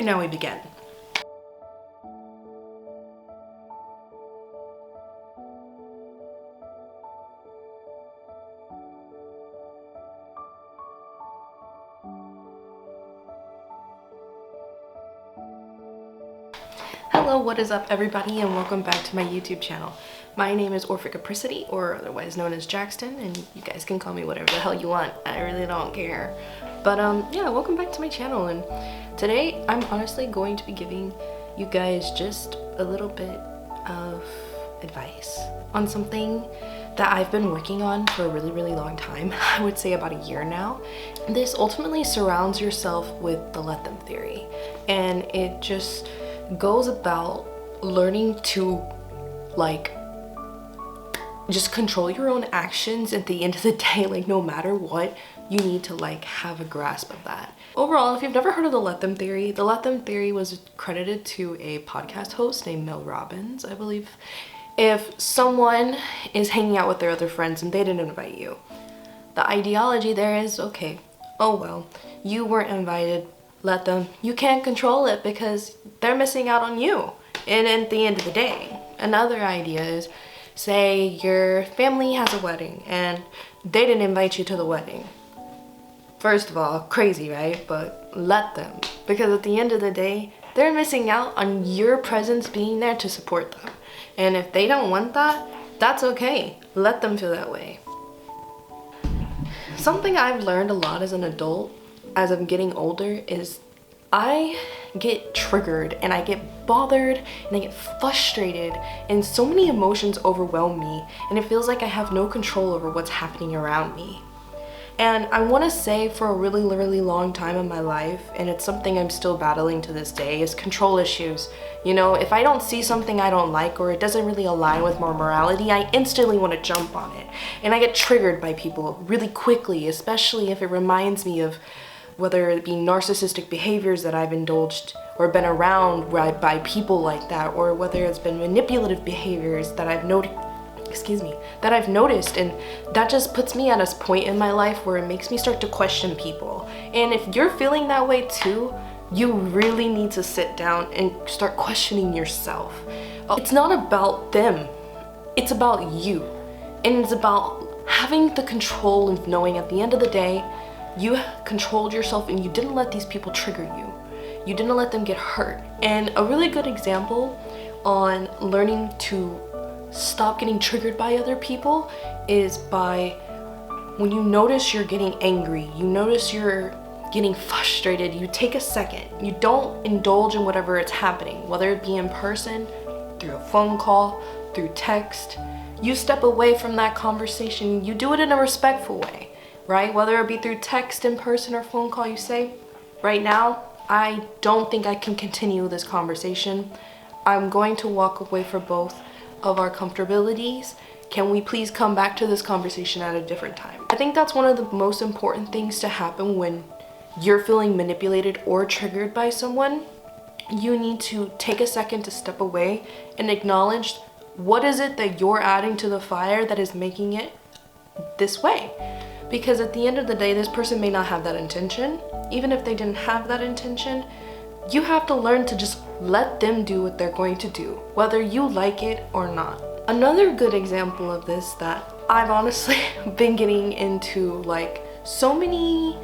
And now we begin. Hello, what is up everybody, and welcome back to my YouTube channel. My name is Orphicapricity, or otherwise known as Jaxton, and you guys can call me whatever the hell you want. I really don't care. But yeah, welcome back to my channel, and today I'm honestly going to be giving you guys just a little bit of advice on something that I've been working on for a really long time. I would say about a year now. This ultimately surrounds yourself with the let them theory, and it just goes about learning to just control your own actions at the end of the day. Like, no matter what, you need to have a grasp of that. Overall, if you've never heard of the let them theory was credited to a podcast host named Mel Robbins, I believe. If someone is hanging out with their other friends and they didn't invite you, the ideology there is, okay, oh well, you weren't invited, let them. You can't control it because they're missing out on you. And at the end of the day, another idea is, say your family has a wedding and they didn't invite you to the wedding. First of all, crazy, right? But let them, because at the end of the day, they're missing out on your presence being there to support them. And if they don't want that, that's okay. Let them feel that way. Something I've learned a lot as an adult, as I'm getting older, is I get triggered and I get bothered and I get frustrated, and so many emotions overwhelm me, and it feels like I have no control over what's happening around me. And I want to say, for a really long time in my life, and it's something I'm still battling to this day, is control issues. You know, if I don't see something I don't like or it doesn't really align with my morality, I instantly want to jump on it. And I get triggered by people really quickly, especially if it reminds me of whether it be narcissistic behaviors that I've indulged or been around by people like that, or whether it's been manipulative behaviors that I've noticed, and that just puts me at a point in my life where it makes me start to question people. And if you're feeling that way too, you really need to sit down and start questioning yourself. It's not about them, it's about you. And it's about having the control of knowing at the end of the day, you controlled yourself and you didn't let these people trigger you. You didn't let them get hurt. And a really good example on learning to stop getting triggered by other people is by, when you notice you're getting angry, you notice you're getting frustrated, you take a second. You don't indulge in whatever it's happening, whether it be in person, through a phone call, through text. You step away from that conversation. You do it in a respectful way, right? Whether it be through text, in person, or phone call, you say, right now, I don't think I can continue this conversation. I'm going to walk away for both of our comfortabilities. Can we please come back to this conversation at a different time? I think that's one of the most important things to happen when you're feeling manipulated or triggered by someone. You need to take a second to step away and acknowledge, what is it that you're adding to the fire that is making it this way? Because at the end of the day, this person may not have that intention. Even if they didn't have that intention, you have to learn to just let them do what they're going to do, whether you like it or not. Another good example of this that I've honestly been getting into, so many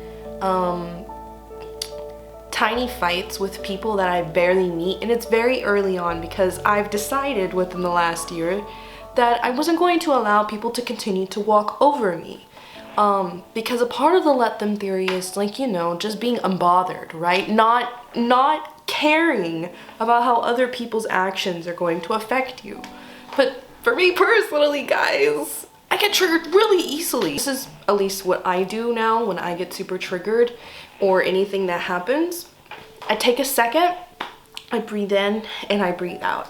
tiny fights with people that I barely meet, and it's very early on, because I've decided within the last year that I wasn't going to allow people to continue to walk over me. Because a part of the let them theory is just being unbothered, right? Not caring about how other people's actions are going to affect you. But for me personally, guys, I get triggered really easily. This is at least what I do now when I get super triggered or anything that happens. I take a second, I breathe in, and I breathe out.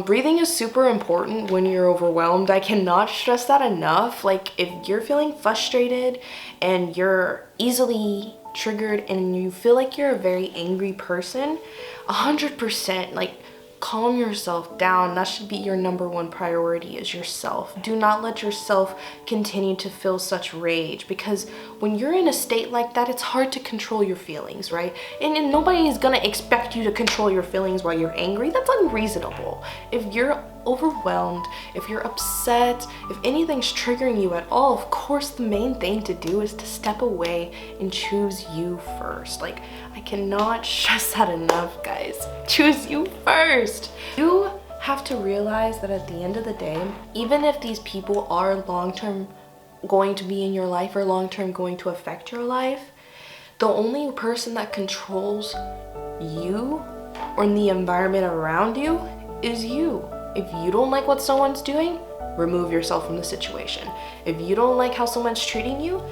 Breathing is super important when you're overwhelmed. I cannot stress that enough. If you're feeling frustrated and you're easily triggered and you feel like you're a very angry person, 100%, calm yourself down. That should be your number one priority, is yourself. Do not let yourself continue to feel such rage, because when you're in a state like that, it's hard to control your feelings, right? And nobody is gonna expect you to control your feelings while you're angry. That's unreasonable. If you're overwhelmed, if you're upset, if anything's triggering you at all, of course the main thing to do is to step away and choose you first. Like, I cannot stress that enough, guys. Choose you first. You have to realize that at the end of the day, even if these people are long-term going to be in your life or long-term going to affect your life, the only person that controls you or the environment around you is you. If you don't like what someone's doing, remove yourself from the situation. If you don't like how someone's treating you,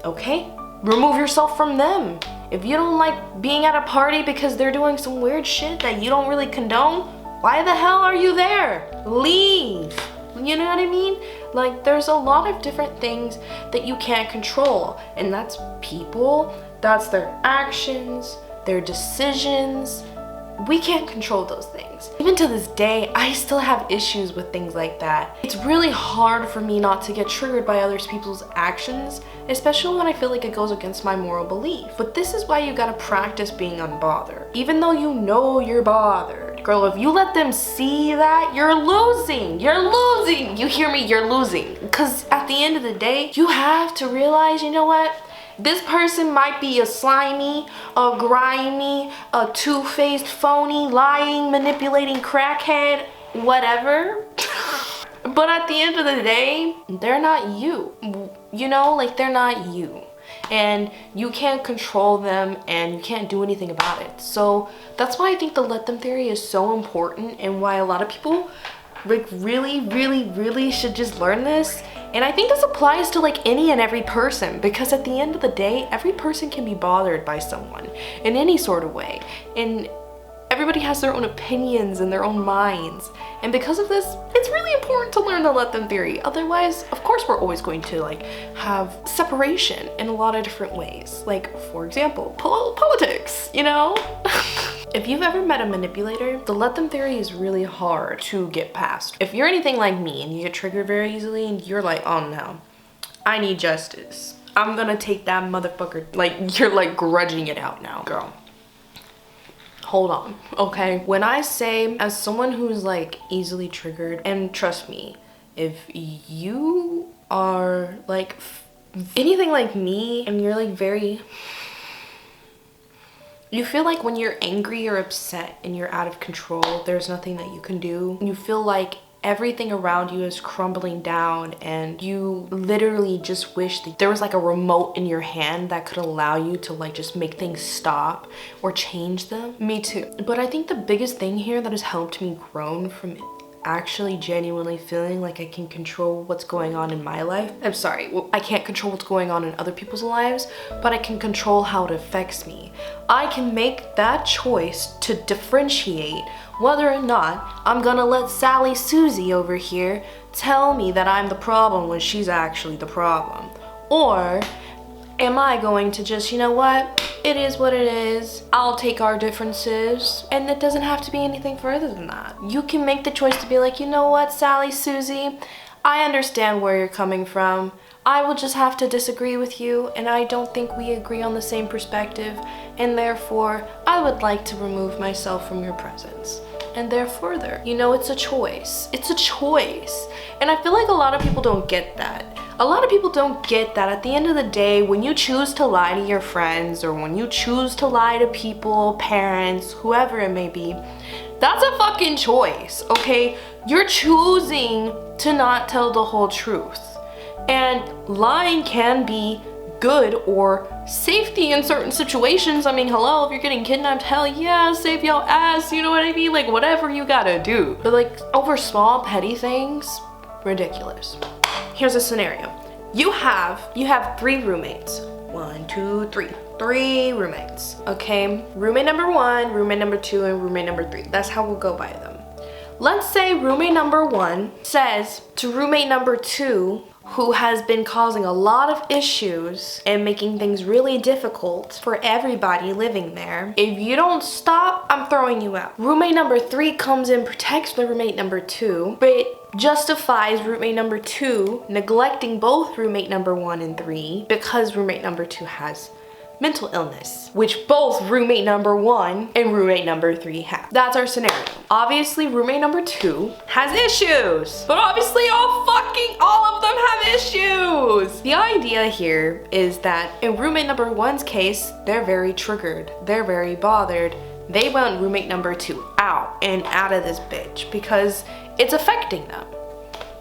okay, remove yourself from them. If you don't like being at a party because they're doing some weird shit that you don't really condone, why the hell are you there? Leave. You know what I mean? Like, there's a lot of different things that you can't control, and that's people, that's their actions, their decisions. We can't control those things. Even to this day, I still have issues with things like that. It's really hard for me not to get triggered by other people's actions, especially when I feel like it goes against my moral belief. But this is why you gotta practice being unbothered. Even though you know you're bothered. Girl, if you let them see that, you're losing. You're losing. You hear me? You're losing. Because at the end of the day, you have to realize, you know what? This person might be a slimy, a grimy, a two-faced, phony, lying, manipulating crackhead, whatever. But at the end of the day, they're not you. You know, like, they're not you. And you can't control them, and you can't do anything about it. So that's why I think the let them theory is so important, and why a lot of people like really should just learn this. And I think this applies to like any and every person, because at the end of the day, every person can be bothered by someone in any sort of way. And everybody has their own opinions and their own minds. And because of this, it's really important to learn the let them theory. Otherwise, of course, we're always going to like have separation in a lot of different ways. Like, for example, politics, you know? If you've ever met a manipulator, the let them theory is really hard to get past. If you're anything like me and you get triggered very easily and you're like, oh no, I need justice. I'm gonna take that motherfucker, like, you're like grudging it out now, girl. Hold on, okay? When I say, as someone who's like easily triggered, and trust me, if you are like anything like me and you're like very, you feel like when you're angry or upset and you're out of control, there's nothing that you can do. You feel like everything around you is crumbling down, and you literally just wish that there was like a remote in your hand that could allow you to like just make things stop or change them. Me too. But I think the biggest thing here that has helped me grow from actually genuinely feeling like I can control what's going on in my life. I'm sorry, I can't control what's going on in other people's lives, but I can control how it affects me. I can make that choice to differentiate whether or not I'm gonna let Sally Susie over here tell me that I'm the problem when she's actually the problem. Or am I going to just, you know what? It is what it is. I'll take our differences, and it doesn't have to be anything further than that. You can make the choice to be like, you know what, Sally Susie, I understand where you're coming from. I will just have to disagree with you, and I don't think we agree on the same perspective, and therefore I would like to remove myself from your presence. And there further. You know, it's a choice. It's a choice. And I feel like a lot of people don't get that. A lot of people don't get that at the end of the day, when you choose to lie to your friends, or when you choose to lie to people, parents, whoever it may be, that's a fucking choice, okay? You're choosing to not tell the whole truth. And lying can be good or safety in certain situations. I mean, hello, if you're getting kidnapped, hell yeah, save your ass, you know what I mean? Like, whatever you gotta do. But like, over small, petty things, ridiculous. Here's a scenario. You have 3 roommates. 1, 2, 3. 3 roommates, okay? Roommate number 1, roommate number 2, and roommate number 3. That's how we'll go by them. Let's say roommate number 1 says to roommate number 2, who has been causing a lot of issues and making things really difficult for everybody living there, if you don't stop, I'm throwing you out. Roommate number 3 comes in, protects the roommate number 2, but justifies roommate number 2 neglecting both roommate number 1 and 3 because roommate number 2 has mental illness, which both roommate number 1 and roommate number 3 have. That's our scenario. Obviously, roommate number 2 has issues, but obviously all of them have issues. The idea here is that in roommate number 1's case, they're very triggered, they're very bothered. They want roommate number 2 out and out of this bitch because it's affecting them.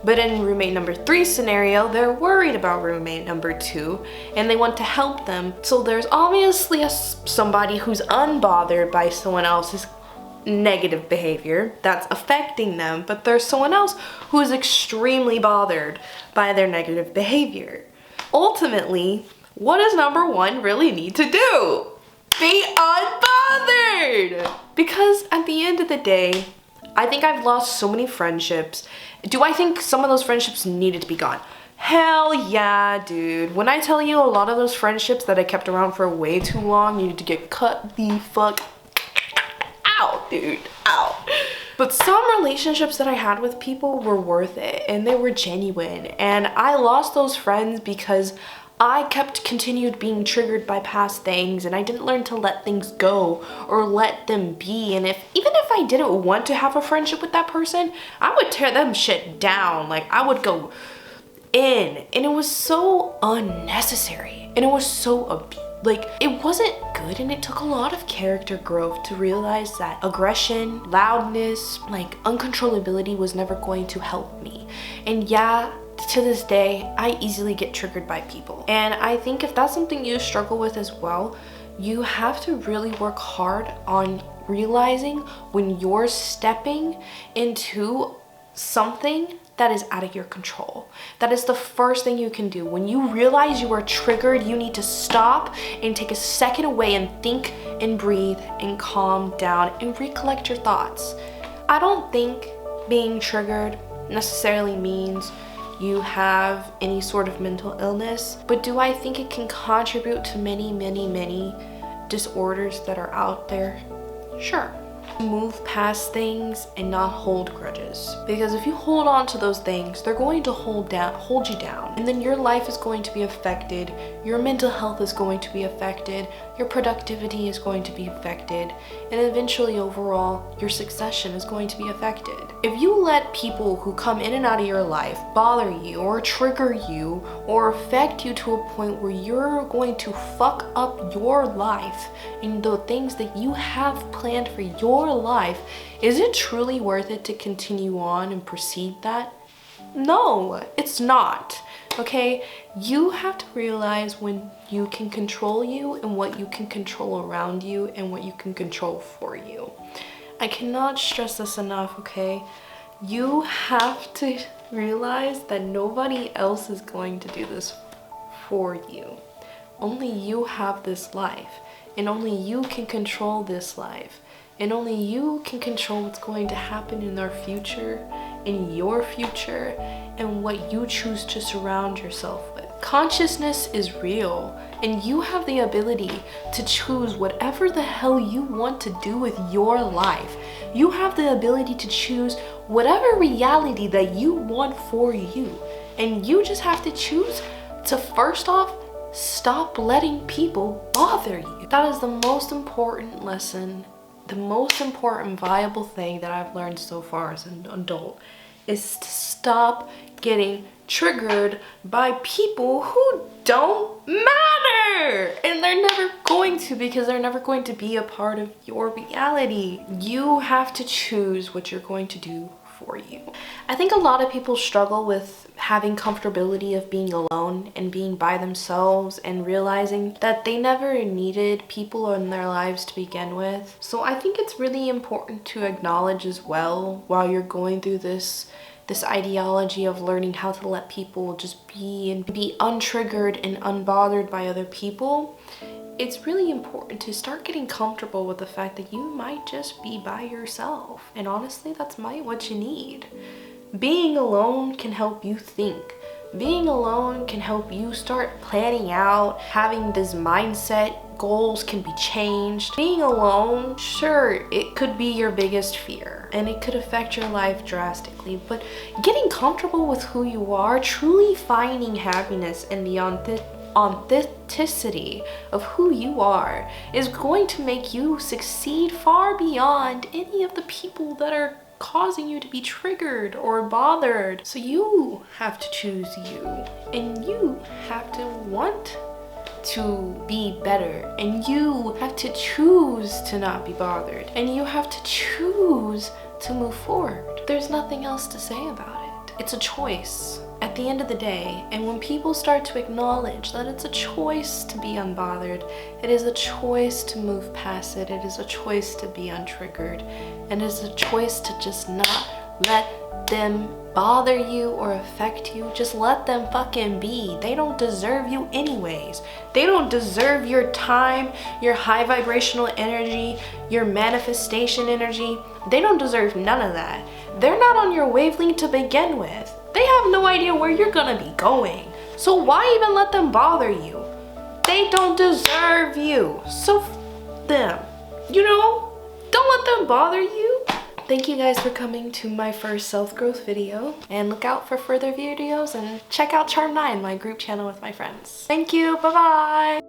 But in roommate number 3's scenario, they're worried about roommate number 2 and they want to help them. So there's obviously somebody who's unbothered by someone else's negative behavior that's affecting them, but there's someone else who is extremely bothered by their negative behavior. Ultimately, what does number 1 really need to do? Be unbothered! Because at the end of the day, I think I've lost so many friendships. Do I think some of those friendships needed to be gone? Hell yeah, dude. When I tell you a lot of those friendships that I kept around for way too long needed to get cut the fuck out, dude. Out. But some relationships that I had with people were worth it and they were genuine. And I lost those friends because I continued being triggered by past things and I didn't learn to let things go or let them be. And even if I didn't want to have a friendship with that person, I would tear them shit down. Like I would go in and it was so unnecessary and it was so it wasn't good, and it took a lot of character growth to realize that aggression, loudness, uncontrollability was never going to help me. And yeah, to this day, I easily get triggered by people. And I think if that's something you struggle with as well, you have to really work hard on realizing when you're stepping into something that is out of your control. That is the first thing you can do. When you realize you are triggered, you need to stop and take a second away and think and breathe and calm down and recollect your thoughts. I don't think being triggered necessarily means you have any sort of mental illness, but do I think it can contribute to many disorders that are out there? Sure. Move past things and not hold grudges, because if you hold on to those things, they're going to hold you down, and then your life is going to be affected, your mental health is going to be affected, your productivity is going to be affected, and eventually overall your succession is going to be affected. If you let people who come in and out of your life bother you or trigger you or affect you to a point where you're going to fuck up your life and the things that you have planned for your life, is it truly worth it to continue on and proceed that? No, it's not. Okay, you have to realize when you can control you and what you can control around you and what you can control for you. I cannot stress this enough, okay? You have to realize that nobody else is going to do this for you. Only you have this life, and only you can control this life, and only you can control what's going to happen in our future, in your future, and what you choose to surround yourself with. Consciousness is real, and you have the ability to choose whatever the hell you want to do with your life. You have the ability to choose whatever reality that you want for you, and you just have to choose to, first off, stop letting people bother you. That is the most important lesson, the most important viable thing that I've learned so far as an adult, is to stop getting triggered by people who don't matter, and they're never going to, because they're never going to be a part of your reality. You have to choose what you're going to do for you. I think a lot of people struggle with having comfortability of being alone and being by themselves and realizing that they never needed people in their lives to begin with. So I think it's really important to acknowledge as well, while you're going through this ideology of learning how to let people just be and be untriggered and unbothered by other people, it's really important to start getting comfortable with the fact that you might just be by yourself. And honestly, that's what you need. Being alone can help you think. Being alone can help you start planning out, having this mindset. Goals can be changed. Being alone, sure, it could be your biggest fear and it could affect your life drastically, but getting comfortable with who you are, truly finding happiness in the authenticity of who you are is going to make you succeed far beyond any of the people that are causing you to be triggered or bothered. So you have to choose you, and you have to want to be better, and you have to choose to not be bothered, and you have to choose to move forward. There's nothing else to say about it. It's a choice at the end of the day. And when people start to acknowledge that it's a choice to be unbothered, it is a choice to move past it, it is a choice to be untriggered, and it is a choice to just not let them bother you or affect you. Just let them fucking be. They don't deserve you anyways. They don't deserve your time, your high vibrational energy, your manifestation energy. They don't deserve none of that. They're not on your wavelength to begin with. They have no idea where you're gonna be going. So why even let them bother you? They don't deserve you. So them. You know? Don't let them bother you. Thank you guys for coming to my first self-growth video, and look out for further videos and check out Charm 9, my group channel with my friends. Thank you, bye-bye!